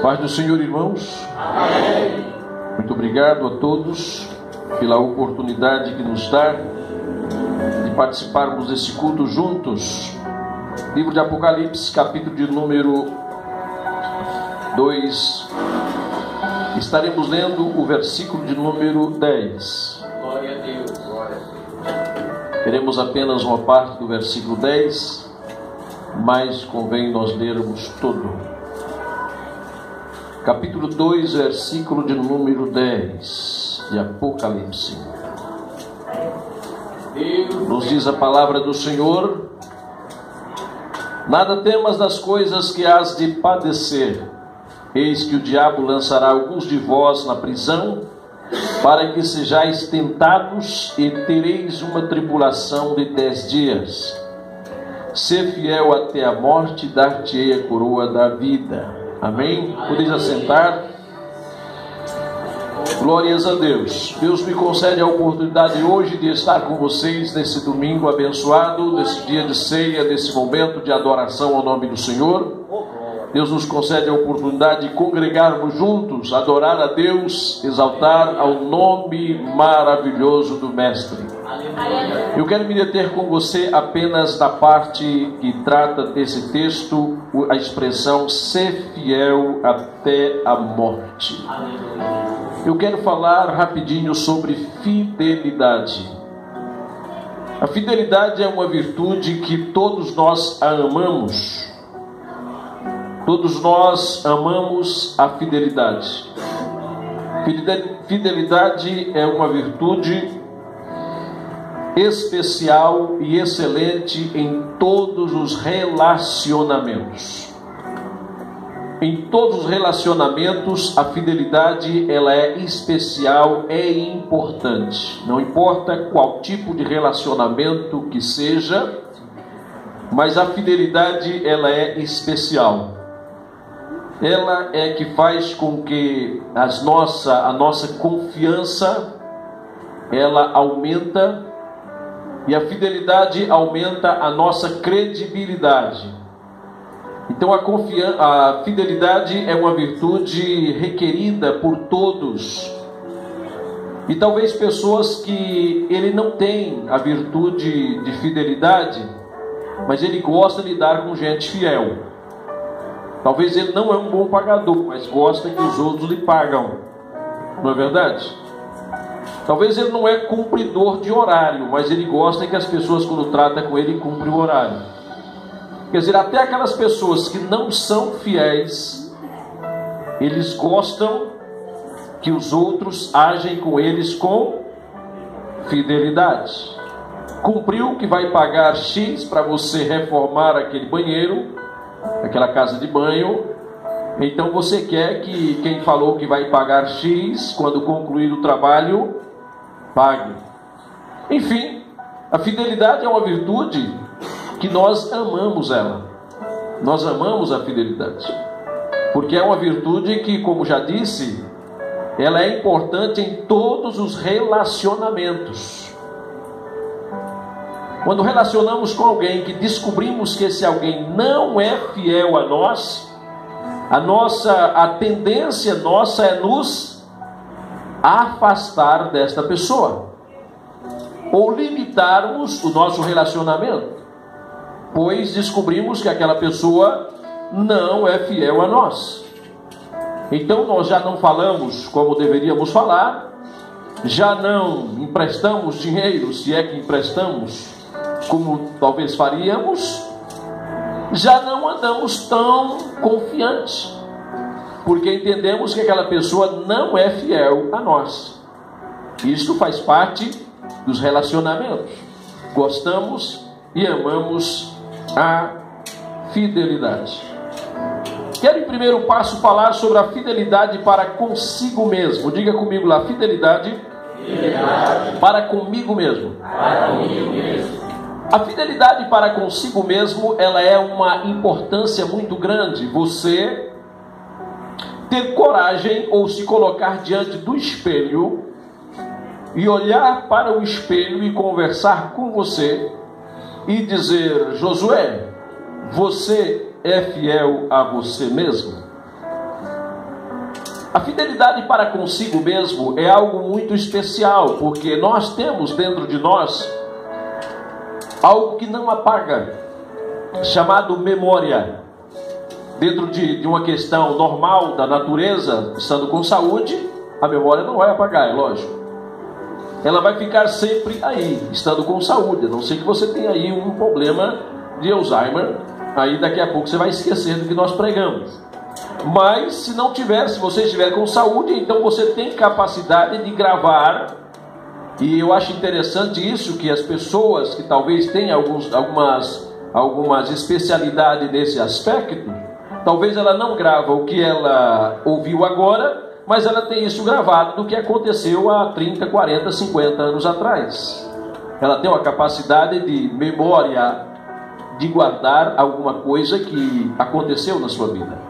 Paz do Senhor, irmãos. Amém. Muito obrigado a todos pela oportunidade que nos dá de participarmos desse culto juntos. Livro de Apocalipse, capítulo de número 2. Estaremos lendo o versículo de número 10. Glória a Deus, glória a Deus. Teremos apenas uma parte do versículo 10, mas convém nós lermos todo. Capítulo 2, versículo de número 10 de Apocalipse. Nos diz a palavra do Senhor: nada temas das coisas que hás de padecer. Eis que o diabo lançará alguns de vós na prisão, para que sejais tentados, e tereis uma tribulação de 10 dias. Sê fiel até a morte, dar-te-ei a coroa da vida. Amém? Podeis assentar. Glórias a Deus. Deus me concede a oportunidade hoje de estar com vocês nesse domingo abençoado, nesse dia de ceia, nesse momento de adoração ao nome do Senhor. Deus nos concede a oportunidade de congregarmos juntos, adorar a Deus, exaltar ao nome maravilhoso do Mestre. Eu quero me deter com você apenas na parte que trata desse texto, a expressão ser fiel até a morte. Eu quero falar rapidinho sobre fidelidade. A fidelidade é uma virtude que todos nós a amamos. Todos nós amamos a fidelidade. Fidelidade é uma virtude especial e excelente em todos os relacionamentos. Em todos os relacionamentos, a fidelidade ela é especial, é importante. Não importa qual tipo de relacionamento que seja, mas a fidelidade ela é especial. Ela é que faz com que a nossa confiança ela aumenta, e a fidelidade aumenta a nossa credibilidade. Então a fidelidade é uma virtude requerida por todos. E talvez pessoas que ele não tem a virtude de fidelidade, mas ele gosta de lidar com gente fiel. Talvez ele não é um bom pagador, mas gosta que os outros lhe pagam. Não é verdade? Talvez ele não é cumpridor de horário, mas ele gosta que as pessoas, quando trata com ele, cumprem o horário. Quer dizer, até aquelas pessoas que não são fiéis, eles gostam que os outros agem com eles com fidelidade. Cumpriu que vai pagar X para você reformar aquele banheiro, aquela casa de banho, então você quer que quem falou que vai pagar X, quando concluir o trabalho, pague. Enfim, a fidelidade é uma virtude que nós amamos ela. Nós amamos a fidelidade, porque é uma virtude que, como já disse, ela é importante em todos os relacionamentos. Quando relacionamos com alguém que descobrimos que esse alguém não é fiel a nós, a tendência nossa é nos afastar desta pessoa, ou limitarmos o nosso relacionamento, pois descobrimos que aquela pessoa não é fiel a nós. Então nós já não falamos como deveríamos falar, já não emprestamos dinheiro, se é que emprestamos, como talvez faríamos, já não andamos tão confiantes, porque entendemos que aquela pessoa não é fiel a nós. Isso faz parte dos relacionamentos. Gostamos e amamos a fidelidade. Quero em primeiro passo falar sobre a fidelidade para consigo mesmo. Diga comigo lá, fidelidade para comigo mesmo. Para comigo mesmo. A fidelidade para consigo mesmo, ela é uma importância muito grande. Você ter coragem ou se colocar diante do espelho e olhar para o espelho e conversar com você e dizer: Josué, você é fiel a você mesmo? A fidelidade para consigo mesmo é algo muito especial, porque nós temos dentro de nós algo que não apaga, chamado memória. Dentro de uma questão normal da natureza, estando com saúde, a memória não vai apagar, é lógico. Ela vai ficar sempre aí, estando com saúde, a não ser que você tenha aí um problema de Alzheimer, aí daqui a pouco você vai esquecer do que nós pregamos. Mas se não tiver, se você estiver com saúde, então você tem capacidade de gravar. E eu acho interessante isso, que as pessoas que talvez tenham algumas especialidades nesse aspecto, talvez ela não grava o que ela ouviu agora, mas ela tem isso gravado do que aconteceu há 30, 40, 50 anos atrás. Ela tem uma capacidade de memória, de guardar alguma coisa que aconteceu na sua vida.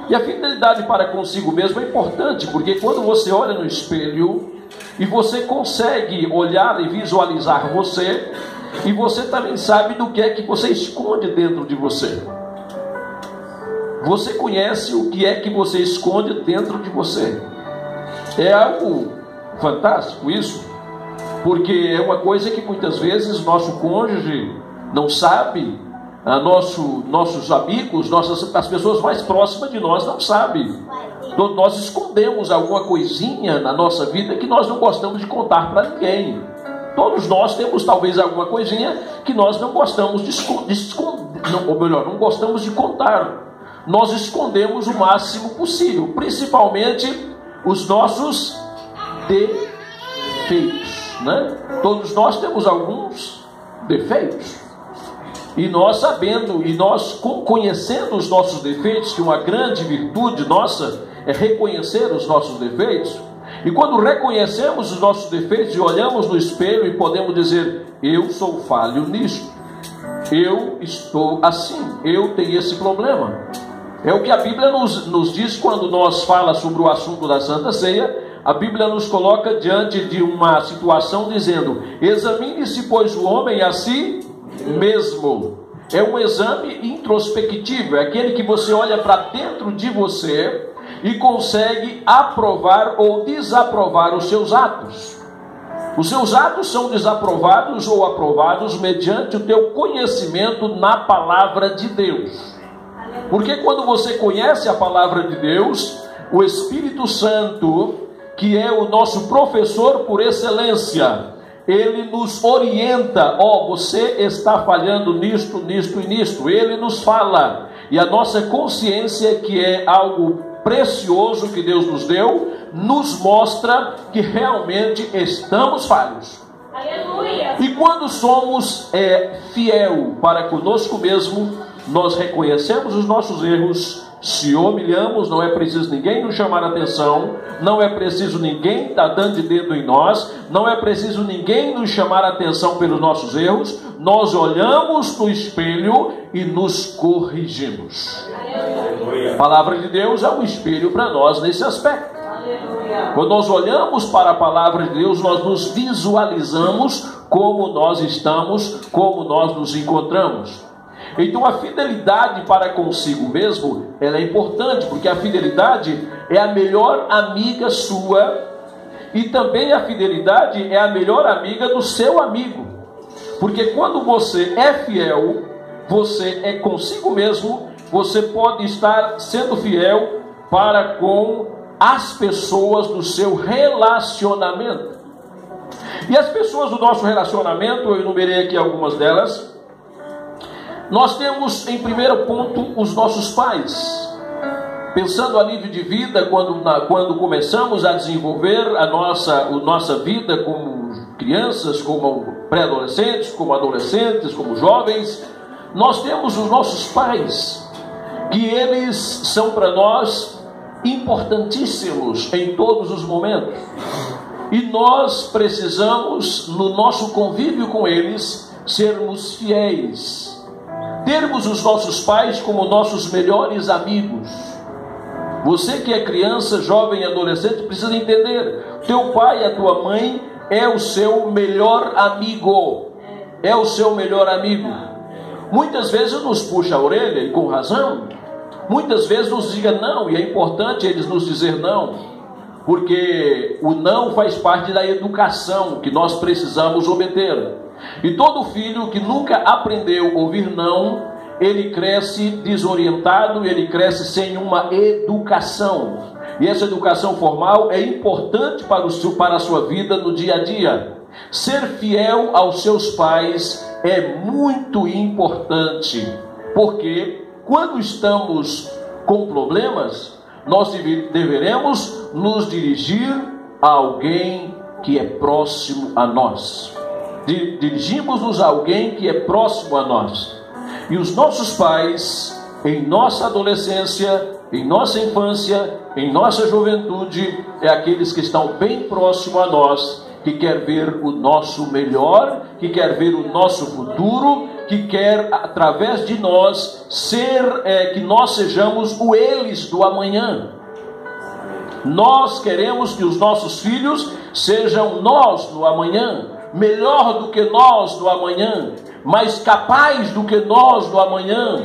E a fidelidade para consigo mesmo é importante, porque quando você olha no espelho e você consegue olhar e visualizar você, e você também sabe do que é que você esconde dentro de você. Você conhece o que é que você esconde dentro de você. É algo fantástico isso, porque é uma coisa que muitas vezes nosso cônjuge não sabe, nossos amigos, as pessoas mais próximas de nós não sabem. Nós escondemos alguma coisinha na nossa vida que nós não gostamos de contar para ninguém. Todos nós temos talvez alguma coisinha que nós não gostamos de esconder, ou melhor, não gostamos de contar. Nós escondemos o máximo possível, principalmente os nossos defeitos, né? Todos nós temos alguns defeitos. E nós sabendo, e nós conhecendo os nossos defeitos, que uma grande virtude nossa é reconhecer os nossos defeitos. E quando reconhecemos os nossos defeitos e olhamos no espelho e podemos dizer: eu sou falho nisto, eu estou assim, eu tenho esse problema. É o que a Bíblia nos diz quando nós fala sobre o assunto da Santa Ceia. A Bíblia nos coloca diante de uma situação dizendo: examine-se, pois, o homem a si mesmo. É um exame introspectivo, é aquele que você olha para dentro de você e consegue aprovar ou desaprovar os seus atos. Os seus atos são desaprovados ou aprovados mediante o teu conhecimento na palavra de Deus. Porque quando você conhece a palavra de Deus, o Espírito Santo, que é o nosso professor por excelência, ele nos orienta: você está falhando nisto, nisto e nisto. Ele nos fala, e a nossa consciência, que é algo precioso que Deus nos deu, nos mostra que realmente estamos falhos. Aleluia. E quando somos fiel para conosco mesmo, nós reconhecemos os nossos erros, se humilhamos, não é preciso ninguém nos chamar a atenção, não é preciso ninguém estar dando de dedo em nós, não é preciso ninguém nos chamar a atenção pelos nossos erros. Nós olhamos no espelho e nos corrigimos. Aleluia. A palavra de Deus é um espelho para nós nesse aspecto. Aleluia. Quando nós olhamos para a palavra de Deus, nós nos visualizamos como nós estamos, como nós nos encontramos. Então a fidelidade para consigo mesmo, ela é importante, porque a fidelidade é a melhor amiga sua, e também a fidelidade é a melhor amiga do seu amigo. Porque quando você é fiel, você é consigo mesmo, você pode estar sendo fiel para com as pessoas do seu relacionamento. E as pessoas do nosso relacionamento, eu enumerei aqui algumas delas. Nós temos em primeiro ponto os nossos pais. Pensando a nível de vida, quando começamos a desenvolver a nossa vida como crianças, como pré-adolescentes, como adolescentes, como jovens, nós temos os nossos pais, que eles são para nós importantíssimos em todos os momentos. E nós precisamos, no nosso convívio com eles, sermos fiéis. Termos os nossos pais como nossos melhores amigos. Você que é criança, jovem e adolescente, precisa entender: teu pai e a tua mãe é o seu melhor amigo. É o seu melhor amigo. Muitas vezes nos puxa a orelha, e com razão, muitas vezes nos diga não, e é importante eles nos dizer não, porque o não faz parte da educação que nós precisamos obter. E todo filho que nunca aprendeu a ouvir não, ele cresce desorientado, ele cresce sem uma educação. E essa educação formal é importante para a sua vida no dia a dia. Ser fiel aos seus pais é muito importante, porque quando estamos com problemas, nós deveremos nos dirigir a alguém que é próximo a nós. Dirigimos-nos a alguém que é próximo a nós. E os nossos pais, em nossa adolescência, em nossa infância, em nossa juventude, é aqueles que estão bem próximo a nós, que quer ver o nosso melhor, que quer ver o nosso futuro, que quer, através de nós, que nós sejamos o eles do amanhã. Nós queremos que os nossos filhos sejam nós no amanhã, melhor do que nós no amanhã, mais capazes do que nós no amanhã,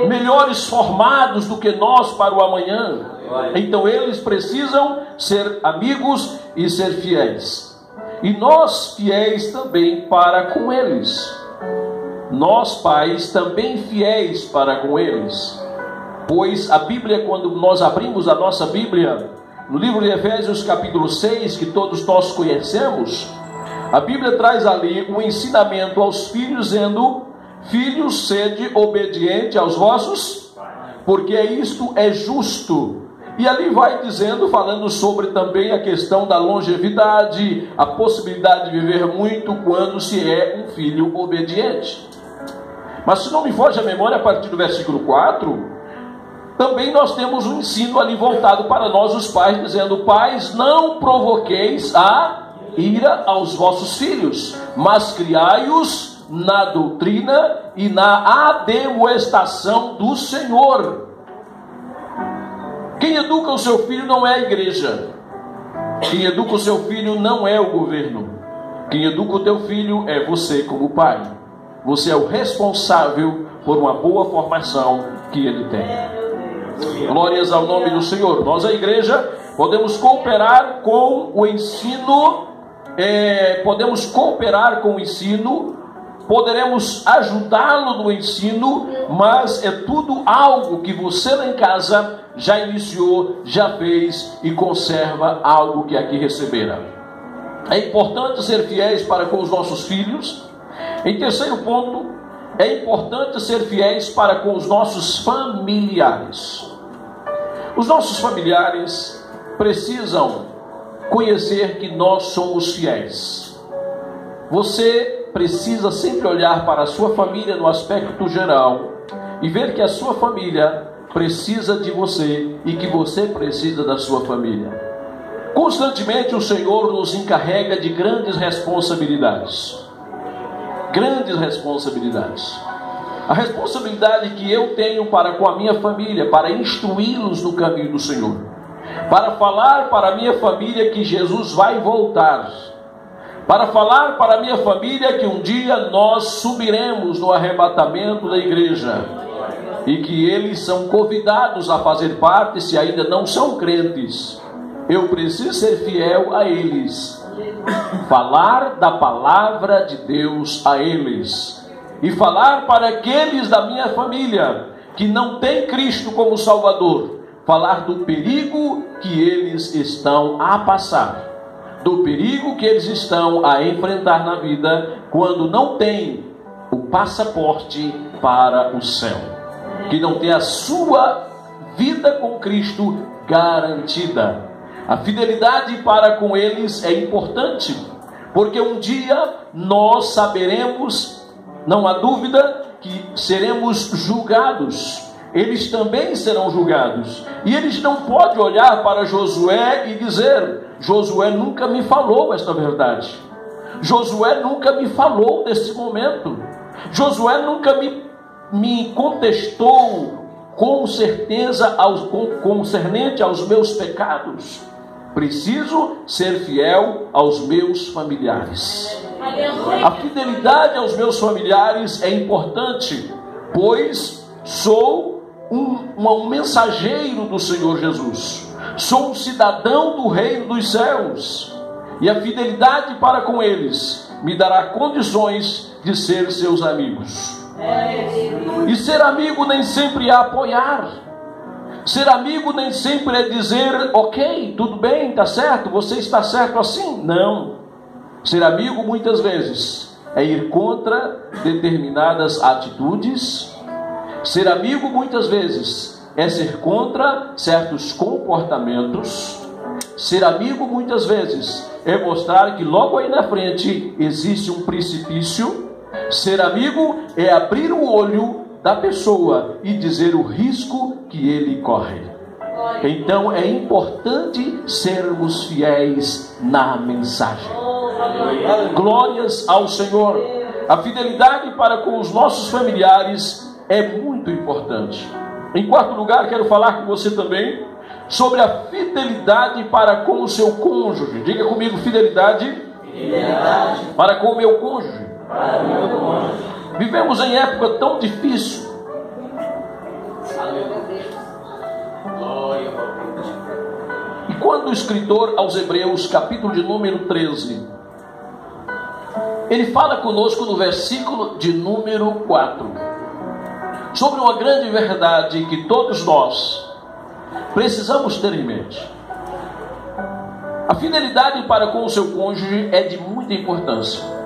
melhores formados do que nós para o amanhã. Então eles precisam ser amigos e ser fiéis. E nós fiéis também para com eles. Nós pais também fiéis para com eles. Pois a Bíblia, quando nós abrimos a nossa Bíblia, no livro de Efésios capítulo 6, que todos nós conhecemos, a Bíblia traz ali um ensinamento aos filhos, dizendo: filhos, sede obediente aos vossos, porque isto é justo. E ali vai dizendo, falando sobre também a questão da longevidade, a possibilidade de viver muito quando se é um filho obediente. Mas se não me foge a memória, a partir do versículo 4, também nós temos um ensino ali voltado para nós os pais, dizendo: pais, não provoqueis a ira aos vossos filhos, mas criai-os na doutrina e na ademoestação do Senhor. Quem educa o seu filho não é a igreja. Quem educa o seu filho não é o governo. Quem educa o teu filho é você como pai. Você é o responsável por uma boa formação que ele tem. Glórias ao nome do Senhor. Nós, a igreja, podemos cooperar com o ensino, poderemos ajudá-lo no ensino, mas é tudo algo que você lá em casa já iniciou, já fez e conserva algo que aqui recebera. É importante ser fiéis para com os nossos filhos. Em terceiro ponto, é importante ser fiéis para com os nossos familiares. Os nossos familiares precisam conhecer que nós somos fiéis. Você precisa sempre olhar para a sua família no aspecto geral e ver que a sua família precisa de você e que você precisa da sua família. Constantemente o Senhor nos encarrega de grandes responsabilidades. Grandes responsabilidades. A responsabilidade que eu tenho para com a minha família, para instruí-los no caminho do Senhor, para falar para a minha família que Jesus vai voltar, para falar para a minha família que um dia nós subiremos no arrebatamento da igreja e que eles são convidados a fazer parte, se ainda não são crentes. Eu preciso ser fiel a eles, falar da palavra de Deus a eles, e falar para aqueles da minha família que não tem Cristo como Salvador, falar do perigo que eles estão a passar, do perigo que eles estão a enfrentar na vida quando não tem o passaporte para o céu, que não tem a sua vida com Cristo garantida. A fidelidade para com eles é importante, porque um dia nós saberemos, não há dúvida, que seremos julgados. Eles também serão julgados. E eles não podem olhar para Josué e dizer: Josué nunca me falou esta verdade. Josué nunca me falou desse momento. Josué nunca me contestou com certeza concernente aos meus pecados. Preciso ser fiel aos meus familiares. A fidelidade aos meus familiares é importante, pois sou um mensageiro do Senhor Jesus. Sou um cidadão do reino dos céus. E a fidelidade para com eles me dará condições de ser seus amigos. E ser amigo nem sempre é apoiar. Ser amigo nem sempre é dizer, ok, tudo bem, está certo, você está certo assim. Não. Ser amigo muitas vezes é ir contra determinadas atitudes. Ser amigo muitas vezes é ser contra certos comportamentos. Ser amigo muitas vezes é mostrar que logo aí na frente existe um precipício. Ser amigo é abrir o olho da pessoa e dizer o risco que ele corre. Então é importante sermos fiéis na mensagem. Glórias ao Senhor. A fidelidade para com os nossos familiares é muito importante. Em quarto lugar, quero falar com você também sobre a fidelidade para com o seu cônjuge. Diga comigo, fidelidade para com o meu cônjuge. Vivemos em época tão difícil. E quando o escritor aos Hebreus, capítulo de número 13, ele fala conosco no versículo de número 4, sobre uma grande verdade que todos nós precisamos ter em mente. A fidelidade para com o seu cônjuge é de muita importância.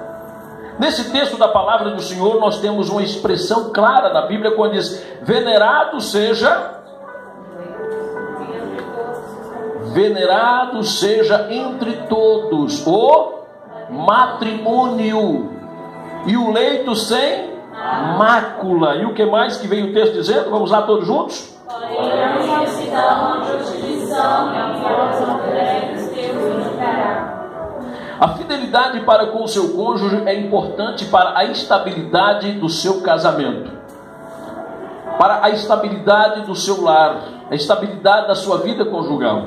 Nesse texto da palavra do Senhor, nós temos uma expressão clara na Bíblia, quando diz, venerado seja entre todos o matrimônio e o leito sem mácula. E o que mais que vem o texto dizendo? Vamos lá todos juntos? A fidelidade para com o seu cônjuge é importante para a estabilidade do seu casamento, para a estabilidade do seu lar, a estabilidade da sua vida conjugal.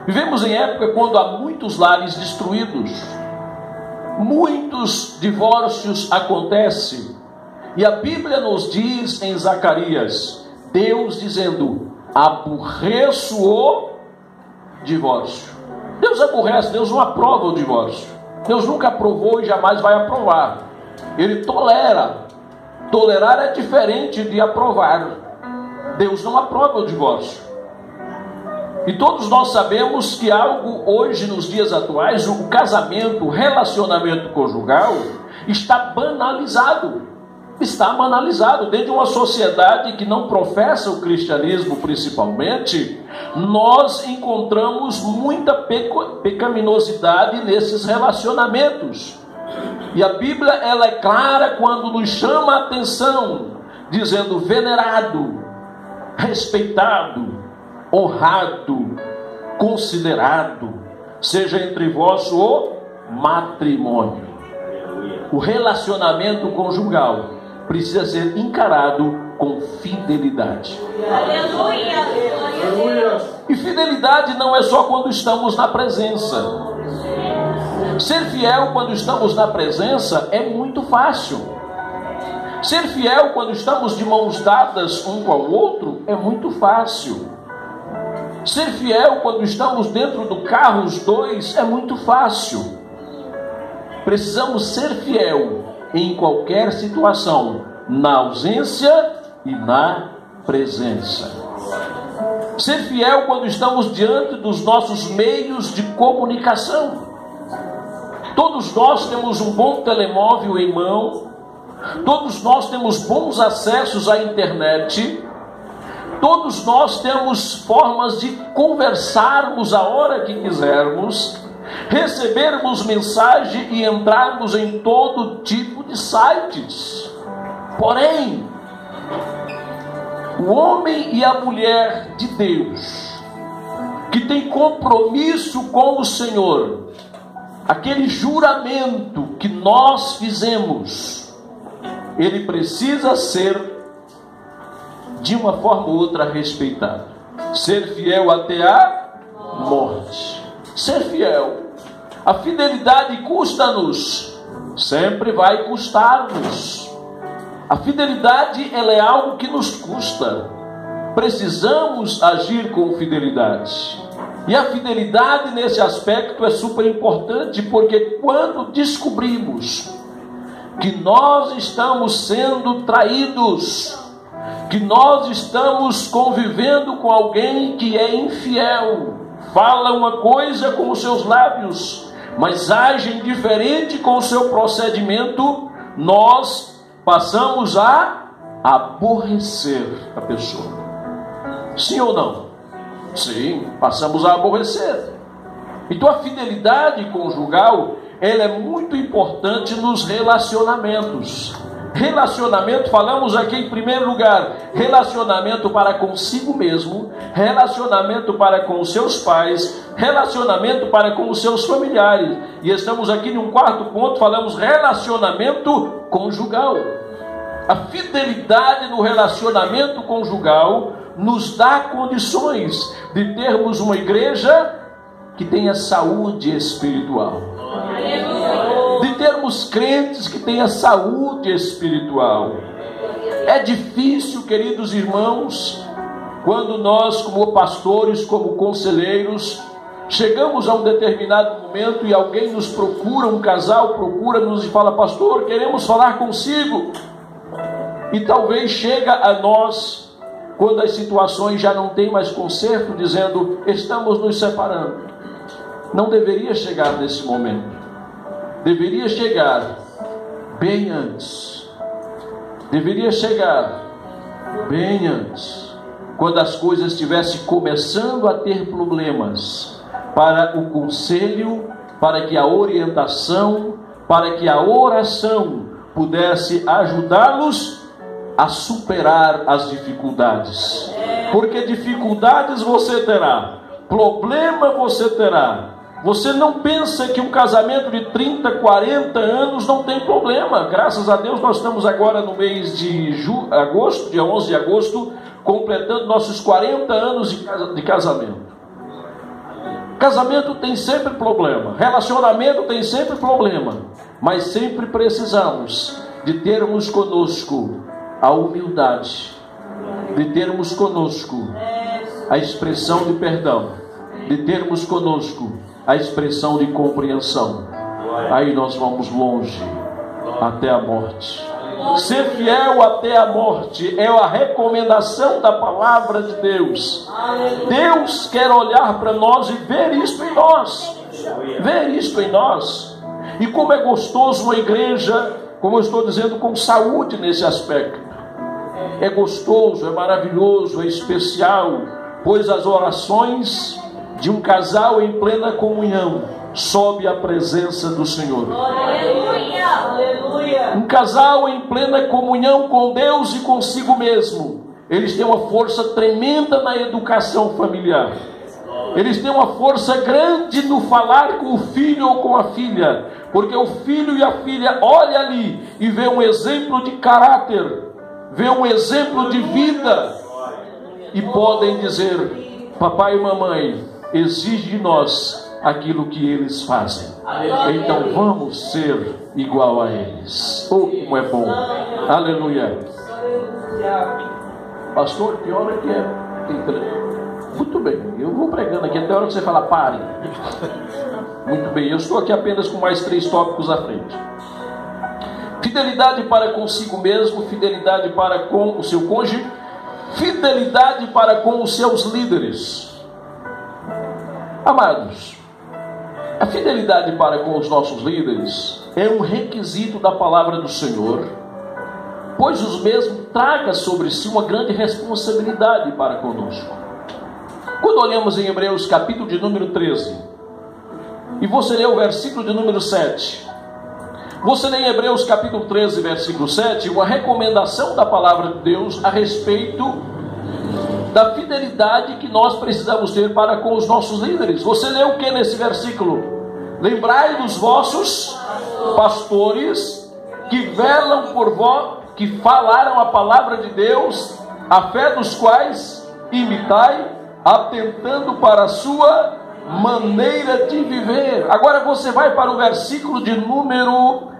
Vivemos em época quando há muitos lares destruídos, muitos divórcios acontecem, e a Bíblia nos diz em Zacarias, Deus dizendo, aborreço o divórcio. Deus aborrece, Deus não aprova o divórcio. Deus nunca aprovou e jamais vai aprovar. Ele tolera. Tolerar é diferente de aprovar. Deus não aprova o divórcio. E todos nós sabemos que algo hoje, nos dias atuais, o casamento, o relacionamento conjugal está banalizado. Está banalizado. Dentro de uma sociedade que não professa o cristianismo principalmente, nós encontramos muita pecaminosidade nesses relacionamentos. E a Bíblia, ela é clara quando nos chama a atenção, dizendo venerado, respeitado, honrado, considerado, seja entre vós o matrimônio. O relacionamento conjugal precisa ser encarado com fidelidade. Aleluia! E fidelidade não é só quando estamos na presença. Ser fiel quando estamos na presença é muito fácil. Ser fiel quando estamos de mãos dadas um com o outro é muito fácil. Ser fiel quando estamos dentro do carro os dois é muito fácil. Precisamos ser fiel em qualquer situação, na ausência e na presença. Ser fiel quando estamos diante dos nossos meios de comunicação. Todos nós temos um bom telemóvel em mão, todos nós temos bons acessos à internet, todos nós temos formas de conversarmos a hora que quisermos, recebermos mensagem e entrarmos em todo tipo de sites. Porém, o homem e a mulher de Deus, que tem compromisso com o Senhor, aquele juramento que nós fizemos, ele precisa ser, de uma forma ou outra, respeitado. Ser fiel até a morte. Ser fiel. A fidelidade custa-nos. Sempre vai custar-nos. A fidelidade, ela é algo que nos custa. precisamos agir com fidelidade. E a fidelidade nesse aspecto é super importante, porque quando descobrimos que nós estamos sendo traídos, que nós estamos convivendo com alguém que é infiel, fala uma coisa com os seus lábios, mas age diferente com o seu procedimento, nós passamos a aborrecer a pessoa. Sim ou não? Sim, passamos a aborrecer. Então a fidelidade conjugal, ela é muito importante nos relacionamentos. Relacionamento, falamos aqui em primeiro lugar, relacionamento para consigo mesmo, relacionamento para com os seus pais, relacionamento para com os seus familiares. E estamos aqui num quarto ponto, falamos relacionamento conjugal. A fidelidade no relacionamento conjugal nos dá condições de termos uma igreja que tenha saúde espiritual. De termos crentes que tenha saúde espiritual. É difícil, queridos irmãos, quando nós, como pastores, como conselheiros, chegamos a um determinado momento e alguém nos procura, um casal procura-nos e fala: pastor, queremos falar consigo. E talvez chega a nós, quando as situações já não têm mais conserto, dizendo: estamos nos separando. Não deveria chegar nesse momento. Deveria chegar bem antes. Deveria chegar bem antes, quando as coisas estivessem começando a ter problemas, para o conselho, para que a orientação, para que a oração pudesse ajudá-los a superar as dificuldades. Porque dificuldades você terá, problema você terá. Você não pensa que um casamento de 30, 40 anos não tem problema. Graças a Deus nós estamos agora no mês de agosto, dia 11 de agosto, completando nossos 40 anos de casamento. Casamento tem sempre problema, relacionamento tem sempre problema, mas sempre precisamos de termos conosco a humildade, de termos conosco a expressão de perdão, de termos conosco a expressão de compreensão. Aí nós vamos longe, até a morte. Ser fiel até a morte é a recomendação da palavra de Deus. Deus quer olhar para nós e ver isto em nós. Ver isto em nós. E como é gostoso uma igreja, como eu estou dizendo, com saúde nesse aspecto. É gostoso, é maravilhoso, é especial, pois as orações de um casal em plena comunhão sobe a presença do Senhor. Aleluia, aleluia. Um casal em plena comunhão com Deus e consigo mesmo, eles têm uma força tremenda na educação familiar. Eles têm uma força grande no falar com o filho ou com a filha, porque o filho e a filha olham ali e vê um exemplo de caráter, vê um exemplo de vida, e podem dizer: papai e mamãe, exige de nós aquilo que eles fazem, então vamos ser igual a eles. Oh, como é bom! Aleluia! Pastor, pior é que é. Muito bem, eu vou pregando aqui até a hora que você fala pare. Muito bem, eu estou aqui apenas com mais 3 tópicos à frente. Fidelidade para consigo mesmo, fidelidade para com o seu cônjuge, fidelidade para com os seus líderes. Amados, a fidelidade para com os nossos líderes é um requisito da palavra do Senhor, pois os mesmos tragam sobre si uma grande responsabilidade para conosco. Quando olhamos em Hebreus capítulo de número 13, e você lê o versículo de número 7, você lê em Hebreus capítulo 13, versículo 7, uma recomendação da palavra de Deus a respeito da fidelidade que nós precisamos ter para com os nossos líderes. Você lê o que nesse versículo? Lembrai dos vossos pastores que velam por vós, que falaram a palavra de Deus, a fé dos quais imitai, atentando para a sua maneira de viver. Agora você vai para o versículo de número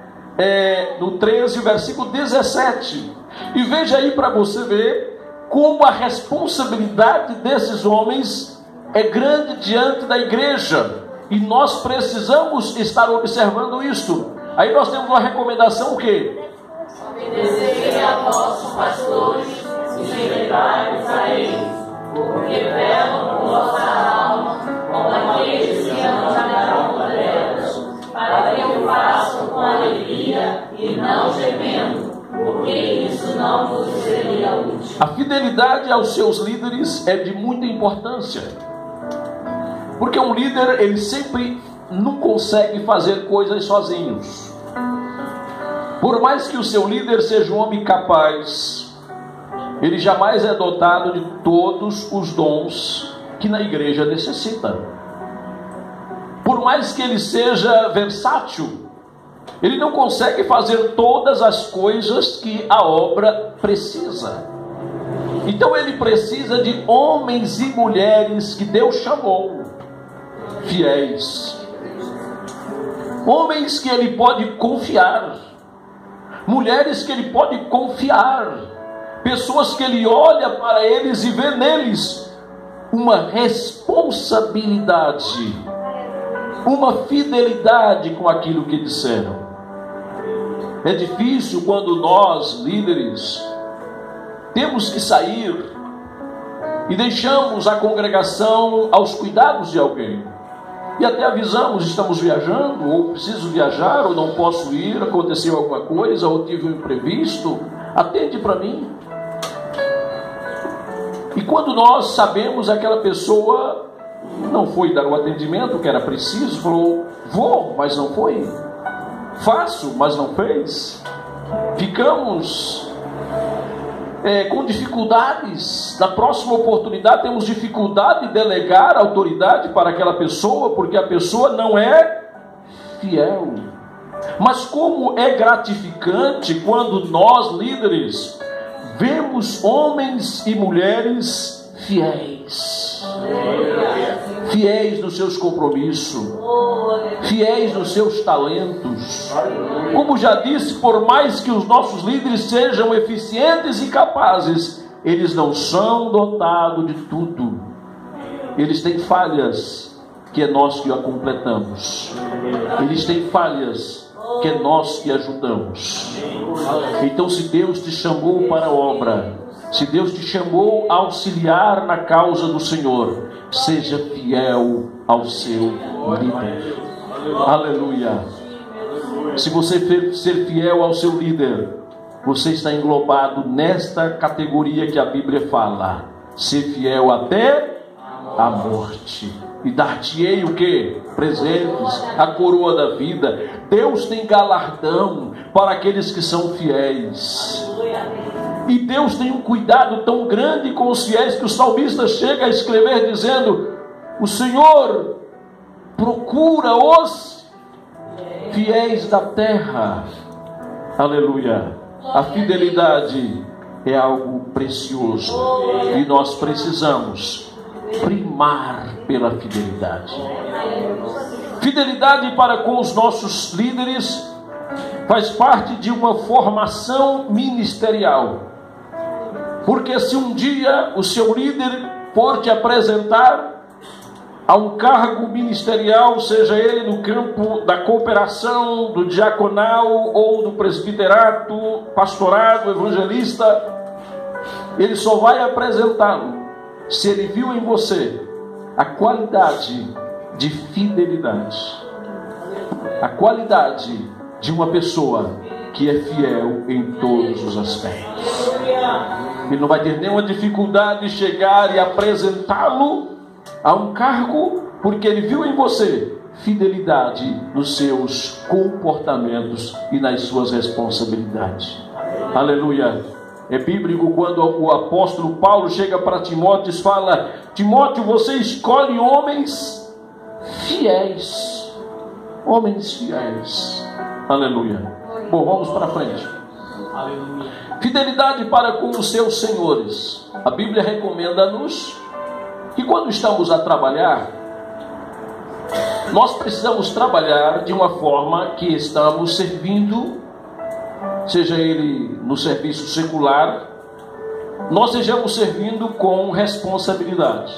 no 13, versículo 17, e veja aí para você ver como a responsabilidade desses homens é grande diante da igreja. E nós precisamos estar observando isto. Aí nós temos uma recomendação o quê? Obedecei a vossos pastores e sujeitai-vos a eles, porque velam por vossa alma, como aqueles que não andarão por elas, para que o façam com alegria e não gemendo, porque isso não vos seria útil. A fidelidade aos seus líderes é de muita importância. Porque um líder, ele sempre não consegue fazer coisas sozinhos. Por mais que o seu líder seja um homem capaz, ele jamais é dotado de todos os dons que na igreja necessita. Por mais que ele seja versátil, ele não consegue fazer todas as coisas que a obra precisa. Então ele precisa de homens e mulheres que Deus chamou fiéis, homens que ele pode confiar, mulheres que ele pode confiar, pessoas que ele olha para eles e vê neles uma responsabilidade, uma fidelidade com aquilo que disseram. É difícil quando nós, líderes, temos que sair e deixamos a congregação aos cuidados de alguém. E até avisamos, estamos viajando, ou preciso viajar, ou não posso ir, aconteceu alguma coisa, ou tive um imprevisto, atende para mim. E quando nós sabemos, aquela pessoa não foi dar o atendimento que era preciso, falou, vou, mas não foi, faço, mas não fez, ficamos com dificuldades. Na próxima oportunidade temos dificuldade de delegar autoridade para aquela pessoa, porque a pessoa não é fiel. Mas como é gratificante quando nós, líderes, vemos homens e mulheres fiéis, fiéis nos seus compromissos, fiéis nos seus talentos. Como já disse, por mais que os nossos líderes sejam eficientes e capazes, eles não são dotados de tudo. Eles têm falhas que é nós que a completamos. Eles têm falhas que é nós que ajudamos. Então, se Deus te chamou para a obra, se Deus te chamou a auxiliar na causa do Senhor, seja fiel ao seu líder. Aleluia. Se você ser fiel ao seu líder, você está englobado nesta categoria que a Bíblia fala: ser fiel até a morte. E dar-te-ei o que? Presentes, a coroa da vida. Deus tem galardão para aqueles que são fiéis. E Deus tem um cuidado tão grande com os fiéis que o salmista chega a escrever dizendo: o Senhor procura os fiéis da terra. Aleluia. A fidelidade é algo precioso e nós precisamos primar pela fidelidade. Fidelidade para com os nossos líderes faz parte de uma formação ministerial. Porque se um dia o seu líder for te apresentar a um cargo ministerial, seja ele no campo da cooperação, do diaconal ou do presbiterato, pastorado, evangelista, ele só vai apresentá-lo se ele viu em você a qualidade de fidelidade, a qualidade de uma pessoa que é fiel em todos os aspectos. Ele não vai ter nenhuma dificuldade de chegar e apresentá-lo a um cargo, porque ele viu em você fidelidade nos seus comportamentos e nas suas responsabilidades. Aleluia. É bíblico quando o apóstolo Paulo chega para Timóteo e fala: Timóteo, você escolhe homens fiéis. Homens fiéis. Aleluia. Bom, vamos para frente. Aleluia. Fidelidade para com os seus senhores. A Bíblia recomenda-nos que quando estamos a trabalhar, nós precisamos trabalhar de uma forma que estamos servindo, seja ele no serviço secular nós estejamos servindo com responsabilidade.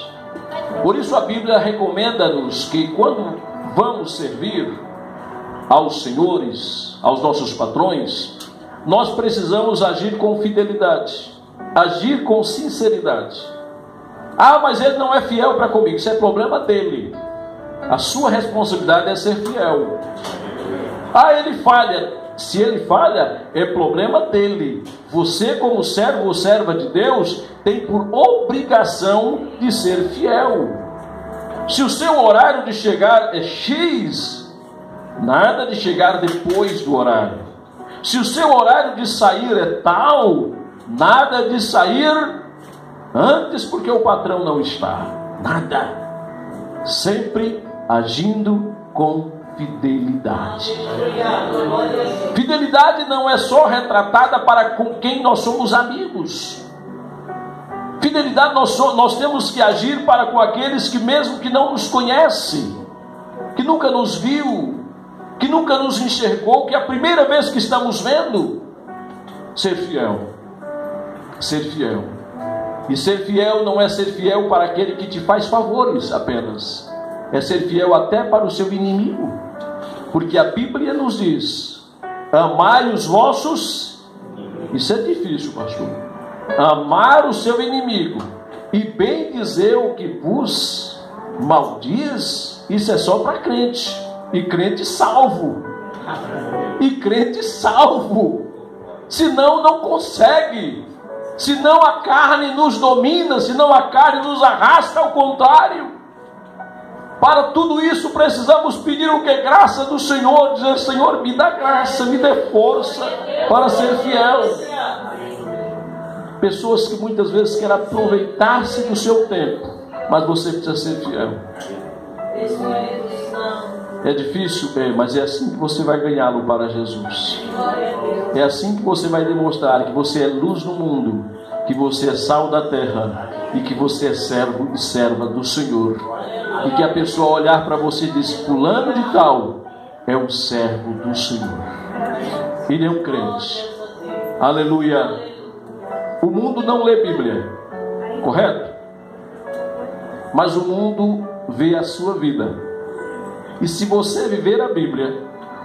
Por isso a Bíblia recomenda-nos que quando vamos servir aos senhores, aos nossos patrões, nós precisamos agir com fidelidade, agir com sinceridade. Ah, mas ele não é fiel para comigo. Isso é problema dele. A sua responsabilidade é ser fiel. Ah, ele falha. Se ele falha, é problema dele. Você, como servo ou serva de Deus, tem por obrigação de ser fiel. Se o seu horário de chegar é X, nada de chegar depois do horário. Se o seu horário de sair é tal, nada de sair antes porque o patrão não está. Nada. Sempre agindo com fidelidade. Fidelidade não é só retratada para com quem nós somos amigos. Fidelidade nós temos que agir para com aqueles que mesmo que não nos conhecem, que nunca nos viu, que nunca nos enxergou, que é a primeira vez que estamos vendo. Ser fiel. Ser fiel. E ser fiel não é ser fiel para aquele que te faz favores apenas. É ser fiel até para o seu inimigo. Porque a Bíblia nos diz: amai os vossos. Isso é difícil, pastor. Amar o seu inimigo e bem dizer o que vos maldiz. Isso é só para crente. E crente salvo. E crente salvo. Senão não consegue. Senão a carne nos domina. Senão a carne nos arrasta ao contrário. Para tudo isso precisamos pedir o que? Graça do Senhor. Dizer: Senhor, me dá graça, me dê força para ser fiel. Pessoas que muitas vezes querem aproveitar-se do seu tempo, mas você precisa ser fiel. É difícil? É, mas é assim que você vai ganhá-lo para Jesus. É assim que você vai demonstrar que você é luz no mundo, que você é sal da terra e que você é servo e serva do Senhor. E que a pessoa olhar para você e diz: fulano de tal é um servo do Senhor. Ele é um crente. Aleluia. O mundo não lê Bíblia, correto? Mas o mundo vê a sua vida. E se você viver a Bíblia,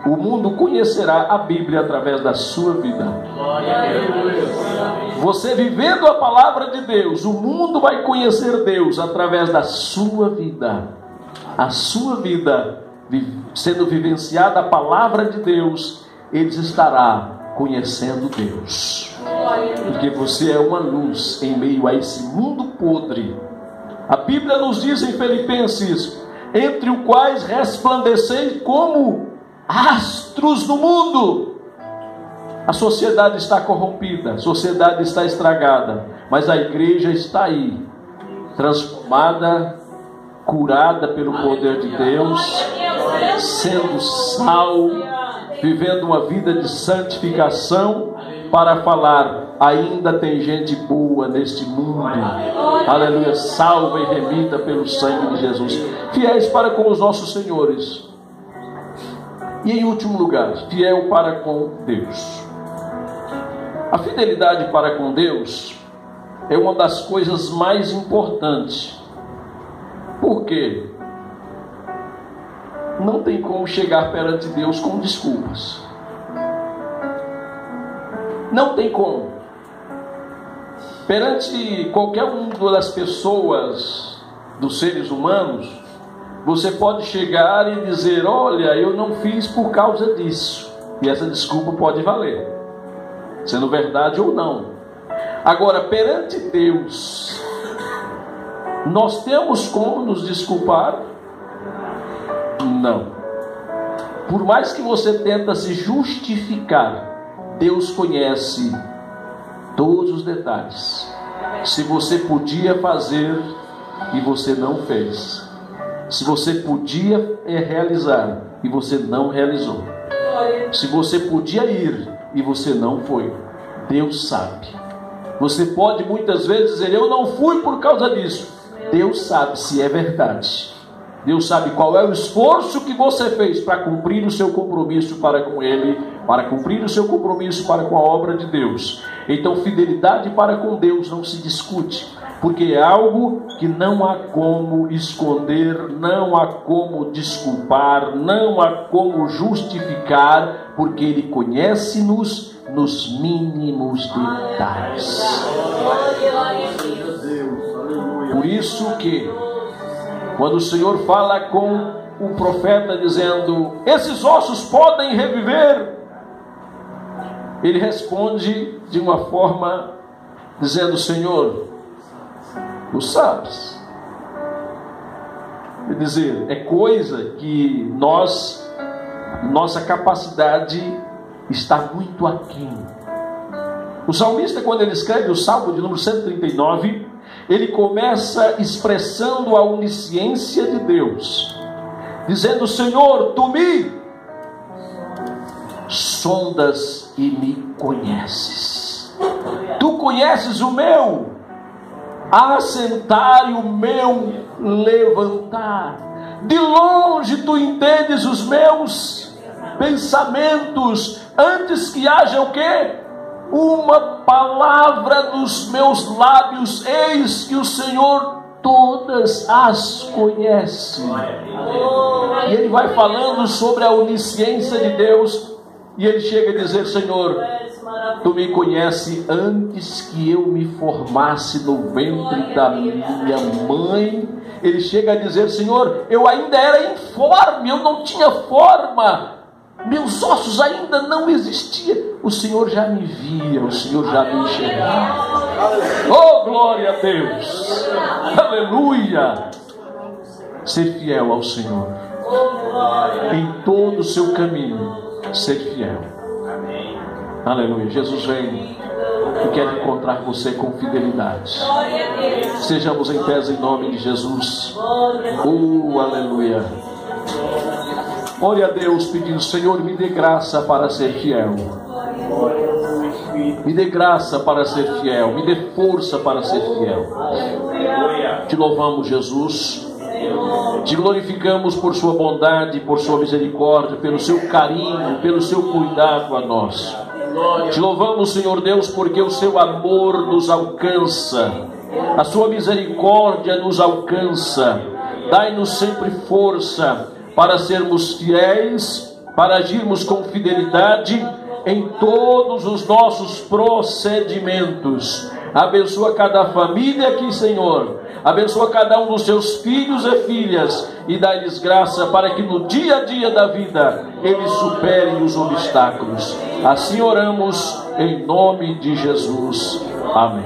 o mundo conhecerá a Bíblia através da sua vida. Você vivendo a palavra de Deus, o mundo vai conhecer Deus através da sua vida. A sua vida sendo vivenciada a palavra de Deus, eles estará conhecendo Deus. Porque você é uma luz em meio a esse mundo podre. A Bíblia nos diz em Filipenses: entre os quais resplandeceis como astros no mundo. A sociedade está corrompida, a sociedade está estragada, mas a igreja está aí, transformada, curada pelo poder de Deus, sendo sal, vivendo uma vida de santificação, para falar: ainda tem gente boa neste mundo. Aleluia, salva e remida pelo sangue de Jesus. Fiéis para com os nossos senhores. E em último lugar, fiel para com Deus. A fidelidade para com Deus é uma das coisas mais importantes. Por quê? Não tem como chegar perante Deus com desculpas. Não tem como. Perante qualquer uma das pessoas, dos seres humanos, você pode chegar e dizer: olha, eu não fiz por causa disso. E essa desculpa pode valer, sendo verdade ou não. Agora, perante Deus, nós temos como nos desculpar? Não. Por mais que você tenta se justificar, Deus conhece todos os detalhes. Se você podia fazer e você não fez. Se você podia realizar e você não realizou. Se você podia ir e você não foi. Deus sabe. Você pode muitas vezes dizer: eu não fui por causa disso. Deus sabe se é verdade. Deus sabe qual é o esforço que você fez para cumprir o seu compromisso para com Ele, para cumprir o seu compromisso para com a obra de Deus. Então, fidelidade para com Deus não se discute, porque é algo que não há como esconder, não há como desculpar, não há como justificar, porque Ele conhece-nos nos mínimos detalhes. Por isso que, quando o Senhor fala com o profeta dizendo: esses ossos podem reviver, ele responde de uma forma dizendo: Senhor, tu sabes. Quer dizer, é coisa que nossa capacidade está muito aquém. O salmista, quando ele escreve o Salmo de número 139, ele começa expressando a onisciência de Deus, dizendo: Senhor, tu me sondas e me conheces. Tu conheces o meu assentar e o meu levantar. De longe tu entendes os meus pensamentos, antes que haja o quê? Uma palavra dos meus lábios, eis que o Senhor todas as conhece. E ele vai falando sobre a onisciência de Deus, e ele chega a dizer: Senhor, tu me conheces antes que eu me formasse no ventre da minha mãe. Ele chega a dizer: Senhor, eu ainda era informe, eu não tinha forma, meus ossos ainda não existiam. O Senhor já me via, o Senhor já me enxergava. Oh, glória a Deus! Aleluia! Ser fiel ao Senhor em todo o seu caminho, ser fiel. Aleluia! Jesus vem e quer encontrar você com fidelidade. Sejamos em pé em nome de Jesus. Aleluia! Ore a Deus pedindo: Senhor, me dê graça para ser fiel. Me dê graça para ser fiel. Me dê força para ser fiel. Te louvamos, Jesus. Te glorificamos por sua bondade, por sua misericórdia, pelo seu carinho, pelo seu cuidado a nós. Te louvamos, Senhor Deus, porque o seu amor nos alcança, a sua misericórdia nos alcança. Dai-nos sempre força para sermos fiéis, para agirmos com fidelidade em todos os nossos procedimentos. Abençoa cada família aqui, Senhor. Abençoa cada um dos seus filhos e filhas e dá-lhes graça para que no dia a dia da vida eles superem os obstáculos. Assim oramos em nome de Jesus. Amém.